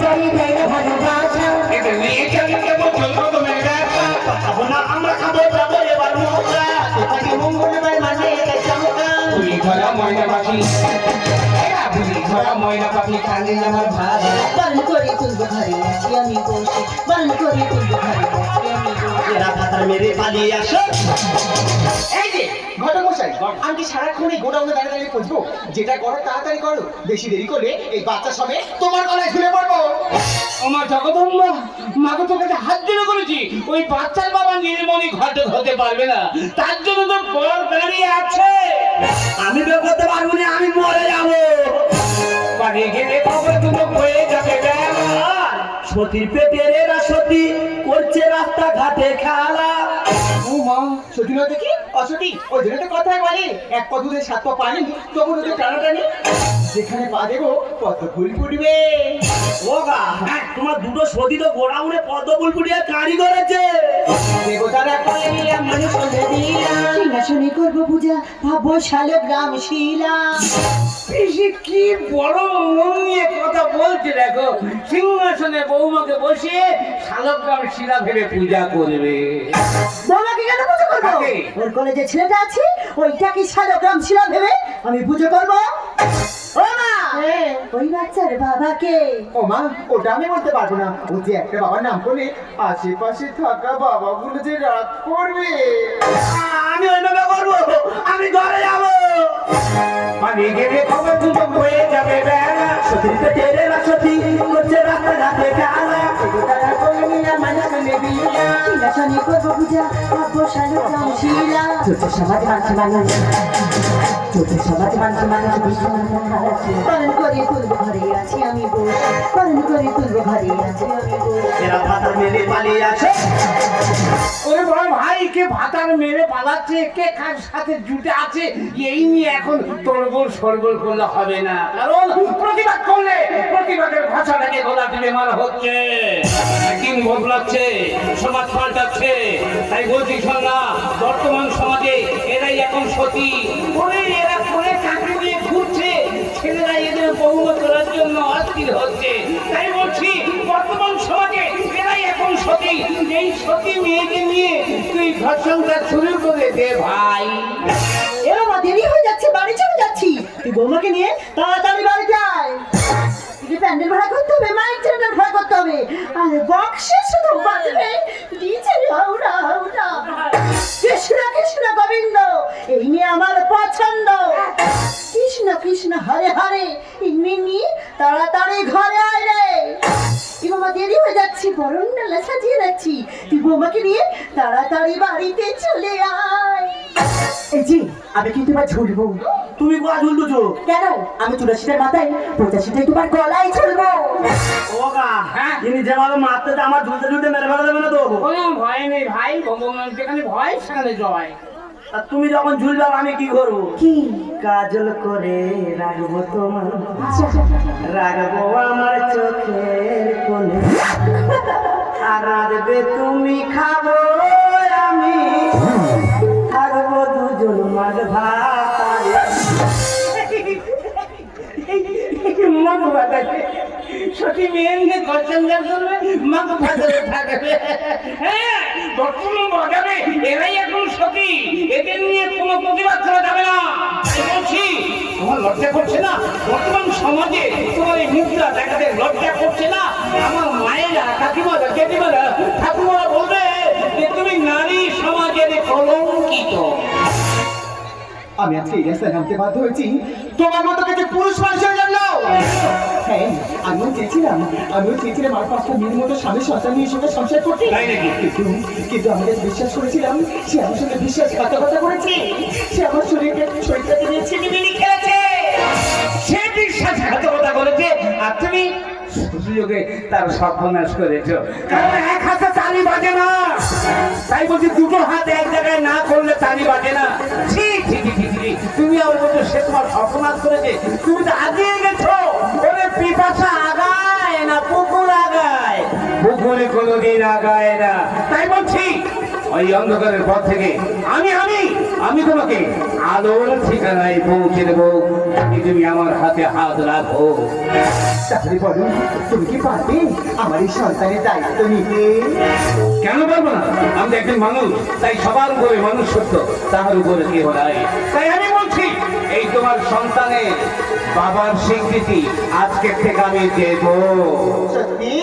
বাড়ি দেয় না ভালোবাসা এটা নিয়ে চলে কেমন চলবো তোমার ব্যবসা খাবো না আমরা খাবো যাবো এবার মজা তোমাকে মঙ্গলবার মানে এটা চমকা পুলি ধরা ময়না পাখি পুলি ধরা ময়না পাখি কানে আমার ভাষা বারণ করে তুলবো ঘরে আছি আমি বসে বারণ করে তুলবো ঘরে আছি আমি বসে এরা ভাতার মেরে পালিয়ে আসো। এই যে ঘটমশাই আমি কি সারাক্ষণ এই গোডাউনে দাঁড়িয়ে দাঁড়িয়ে খুঁজবো যেটা করো তাড়াতাড়ি করো বেশি দেরি করলে এই বাচ্চা সবে তোমার গলায় ঝুলে পড়বো আমার জগদম্বা মাকে তো কাছে হাত জোড় করেছি ওই বাচ্চার বাবা নীলমণি ঘটে হতে পারবে না তার জন্য তো বর দাঁড়িয়ে আছে আমি বের করতে পারবো না, আমি মরে যাবো। বাড়ি গেলে খবর দুটো হয়ে যাবে আর সতীর পেটের এরা সতী করছে রাস্তা ঘাটে খেলা। ও মা সত্যি নয় দেখি অসতী ওই জন্য তো কথায় বলে এক পা দুধে সাত পা পানি তবু ওদের টানাটানি যেখানে পা দেবো কত ফুল ফুটবে ও গা, তোমার দুটো সতী তো গোড়াউনে পদ্ম ফুল ফুটিয়ে কারি করেছে। দেবতারা করে নিলাম মানুষ করে দিলাম সিংহাসনে করবো পূজা ভাবো শালগ্রাম শিলা পিসি কি বড় মন নিয়ে কথা বলছে দেখো সিংহাসনে বৌমাকে বসিয়ে শালগ্রাম শিলা ভেবে পূজা করবে বাবাকে কেন পুজো করবো কাকে? ওর কলেজে ছেলেটা আছে ওইটা কি শালগ্রাম শিলা ভেবে আমি পুজো করবো ও মা ওই বাচ্চার বাবাকে ও মা ওটা আমি বলতে পারবো না ও যে একটা বাবার নাম করে আশেপাশে থাকা বাবাগুলো যে রাগ করবে আমি ওইভাবে করবো, আমি ঘরে যাবো। বাড়ি গেলে খবর দুটো হয়ে যাবে বেলা সতীর পেটের এরা সতী করছে রাস্তা ঘাটে খেলা। দেবতারা করে নিলাম মানুষ করে দিলাম সিংহাসনে করবো পূজা ভাবো শালগ্রাম শিলা চলছে সমাজ মানছে মানুষ, চলছে সমাজ মানছে মানুষ, বিশ্ব মানছে খালাসি। পালন করে তুলবো ঘরে আছি আমি বসে পালন করে তুলবো ঘরে আছি আমি বসে এরা ভাতার মেরে পালিয়ে আসে। ওরে বড় ভাই কে ভাতার মেরে পালাচ্ছে কে কার সাথে জুটে আছে এই নিয়ে এখন তোড়গোড় সরগোড় করলে হবে না কারণ প্রতিবাদ করলে প্রতিবাদের ভাষাটাকে গলা দিবে মারা হচ্ছে দিন বদলাচ্ছে সমাজ পাল্টাচ্ছে তাই বলছি শোন না বর্তমান সমাজে এরাই এখন সতী ওরে এরা করে কাকে নিয়ে ঘুরছে ছেলেরা এদের বহুমত করার জন্য অস্থির হচ্ছে তাই বলছি বর্তমান সমাজে এরাই এখন সতী এই সতী মেয়েকে নিয়ে তুই ঘর সংসার শুরু করে দে ভাই এবার মা দেরি হয়ে যাচ্ছে বাড়ি চলে যাচ্ছি তুই বৌমাকে নিয়ে তাড়াতাড়ি বাড়ি যাই তুই প্যান্ডেল ভাড়া করতে হবে মাইক চ্যান্ডেল ভাড়া করতে হবে আর বক্সে শুধু বাজবে ডিজে হাওড়া হাওড়া কৃষ্ণ কৃষ্ণ গোবিন্দ এই নিয়ে আমার পছন্দ কৃষ্ণ কৃষ্ণ হরে হরে ইন্নি তাড়াতাড়ি ঘরে আয় রে বৌমা দেরি হয়ে যাচ্ছি বরণ ডালা সাজিয়ে রাখছি তুই বৌমাকে নিয়ে তাড়াতাড়ি বাড়িতে চলে আয় এই যে আমি কিন্তু এবার ঝুলবো তুমি কোয়া ঝুলতেছো? কেন আমি 84টার মাথায় 85টাই তোমার গলায় ঝুলবো ও গা, হ্যাঁ? ইনি যেভাবে মারতে তা আমার ঝুলতে ঝুলতে মেরে ফেলা দেবে না তো? কোনো ভয় নেই ভাই ভগবান যেখানে ভয় সেখানে জয় আর তুমি যখন ঝুলবে আমি কি করবো? কি কাজল করে রাখবো তোমার, রাখবো আমার চোখের কোণে, আর রাখবে তুমি খাবো আমি থাকবো দুজন মাঝ ভাতারে। মাগ বাতাসে সতী মেয়ে নিয়ে ঘর সংসার করবে মাগ বাতাসে থাকবে হ্যাঁ বর্তমান বাজারে এরাই এখন সতী এদের নিয়ে কোনো প্রতিবাদ করা যাবে না তাই বলছি তোমার লজ্জা করছে না বর্তমান সমাজে তোমার এই মুখটা দেখাতে লজ্জা করছে না আমার মায়েরা কাকিমারা জেঠিমারা ঠাকুমারা বলবে যে তুমি নারী সমাজের কলঙ্কিত আমি আজকে এই রাস্তায় নামতে বাধ্য হয়েছি তোমার মতো কাছে পুরুষ মানুষের জন্য হ্যাঁ আমিও চেয়েছিলাম আর 5টা মেয়ের মতো স্বামী সন্তান নিয়ে সঙ্গে সংসার করতে তাই নাকি? কিন্তু আমি যাকে বিশ্বাস করেছিলাম সে আমার সঙ্গে বিশ্বাসঘাতকতা করেছে সে আমার শরীরটাকে নিয়ে ছিনিমিনি খেলেছে সে বিশ্বাসঘাতকতা করেছে আর তুমি সুযোগে তার সর্বনাশ করেছো কারণ এক হাতে তালি বাজে না তাই বলছি দুটো হাত এক জায়গায় না করলে তালি বাজে না ঠিক ঠিক ঠিক ঠিক তুমি আমার বলছো সে তোমার সর্বনাশ করেছে তুমি তো আগিয়ে গেছো ওরে পিপাসা আগায় না পুকুর আগায় পুকুরে কোনোদিন আগায় না তাই বলছি ওই অন্ধকারের পর থেকে আমি আমি তোমাকে আলোর ঠিকানায় পৌঁছে দেবো, যদি তুমি আমার হাতে হাত রাখো। তাহলে বলো, তুমি কি পারবে আমার এই সন্তানের দায়িত্ব নিতে? কেন পারবো না? আমি তো একজন মানুষ, তাই সবার উপরে মানুষ সত্য, তাহার উপরে কেহ নাই। তাই আমি বলছি, এই তোমার সন্তানের বাবার স্বীকৃতি আজকের থেকে আমি দেব। সত্যি?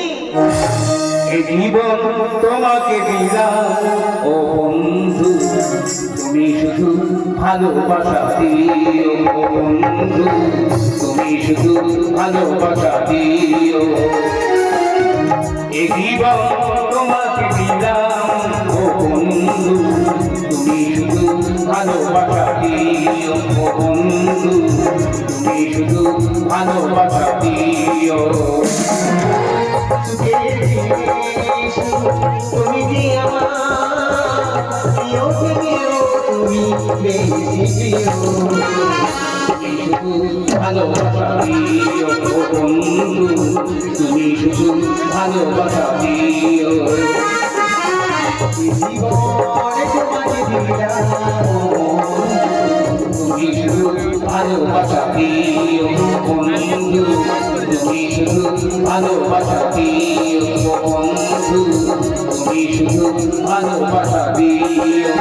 এই জীবন তোমাকে দিলাম ও বন্ধু, তুমি শুধু ভালোবাসা দিও ও বন্ধু, তুমি শুধু ভালোবাসা দিও। এই জীবন তোমাকে দিলাম ও বন্ধু, তুমি শুধু ভালোবাসা দিও ও বন্ধু, তুমি শুধু ভালোবাসা দিও। তুমি যে আমার প্রিয় থেকেও তুমি বেশি প্রিয়। ভালোবাসা দিও ও বন্ধু, তুমি শুধু ভালোবাসা দিও। জীবনে তোমাকে দিলাম তুমি শুধু ভালোবাসা দিও বন্ধু, তুমি শুধু ভালোবাসা দিও বন্ধু, তুমি শুধু ভালোবাসা দিও।